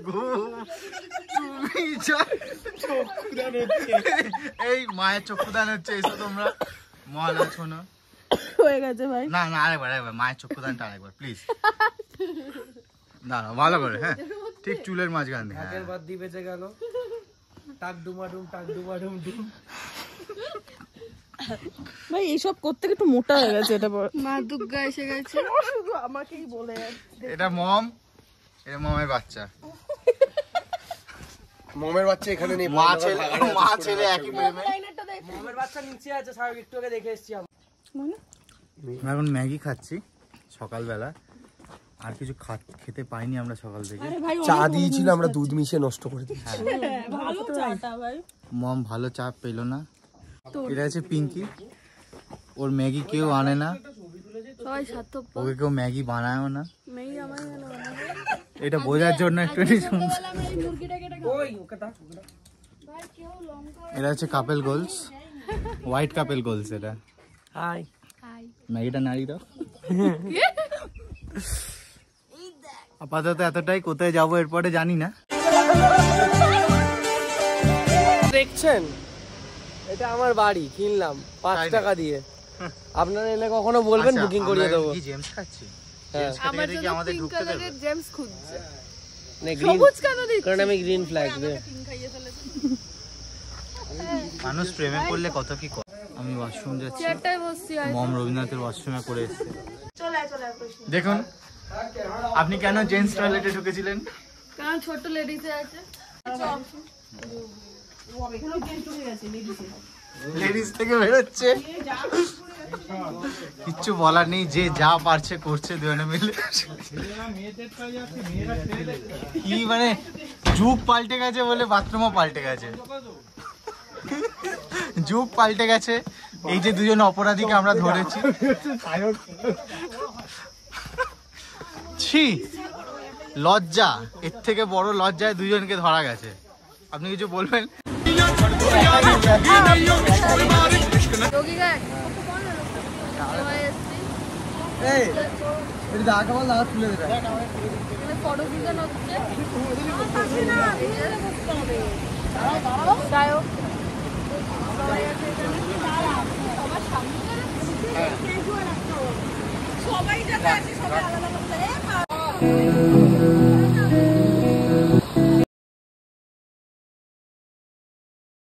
গো তুমি এই মায়ের চক্ষুদান হচ্ছে, এসো তোমরা মহালয়া শোনো। হয়ে গেছে ভাই। না না আরেকবার মায়ের চক্ষুদানটা আরেকবার প্লিজ। না না ভালো করে, হ্যাঁ ঠিক চুলের মাঝখান দিয়ে। হাতের বাদ দিয়ে বেঁচে গেল, টাক ডুমাডুম টাক ডুমাডুম ডুম। ভাই এইসব করতে একটু মোটা হয়ে গেছে। এটা মা দুর্গা এসে গেছে, শুধু আমাকেই বলে। এটা মম, এটা মমের বাচ্চা। মমের বাচ্চা এখানে নেই, মা ছেলে একই প্রেমে। মমের বাচ্চা নিচে আছে, স্যার একটু আগে দেখে এসেছি আমরা। এখন ম্যাগি খাচ্ছি সকালবেলা, আর কিছু খেতে পাইনি আমরা সকাল থেকে। চা দিয়েছিল, আমরা দুধ মিশিয়ে নষ্ট করে দিয়েছি। ভালো চাটা ভাই। মম ভালো চা পেলো না। এটা আছে পিঙ্কি, ওর ম্যাগি কেউ আনে না, সবাই স্বার্থপর, ওকে কেউ ম্যাগি বানায়ও না। মেয়ে আমার এটা বোঝার জন্য একটু শুনছি। এটা হচ্ছে couple goals, white couple goals. এটা হাই ম্যাগিটা নাড়ি দাও। আপাতত এতটাই, কোথায় যাবো এরপরে জানি না। দেখছেন, এটা আমার বাড়ি, কিনলাম 5 টাকা দিয়ে। আপনারা এলে কখনো বলবেন, বুকিং করিয়ে দেবো। কি জেমস খাচ্ছি? হ্যাঁ, আমার জন্য পিঙ্ক কালারের জেমস খুঁজছে। না গ্রিন, সবুজ কেন দিচ্ছিস? কারণ আমি গ্রিন ফ্ল্যাগ দে। মানুষ প্রেমে পড়লে কত কি করে। আমি ওয়াশরুম যাচ্ছি, চেয়ারটায় বসছি। মম রবীন্দ্রনাথের ওয়াশরুমে করে এসেছে। দেখুন আপনি কেন জেন্টস টয়লেটে ঢুকেছিলেন? কারণ ছোট লেডিসে আছে। লেডিস থেকে বেরোচ্ছে, কিচ্ছু বলার নেই, যে যা পারছে করছে দুজনে মিলে। কি মানে যুগ পাল্টে গেছে বলে বাথরুমও পাল্টে গেছে, যুগ পাল্টে গেছে। এই যে দুজন অপরাধীকে আমরা ধরেছি, ছি লজ্জা, এর থেকে বড় লজ্জায় দুজনকে ধরা গেছে। আপনি কিছু বলবেন? সবাই যাতে আছে, সবাই আলাদা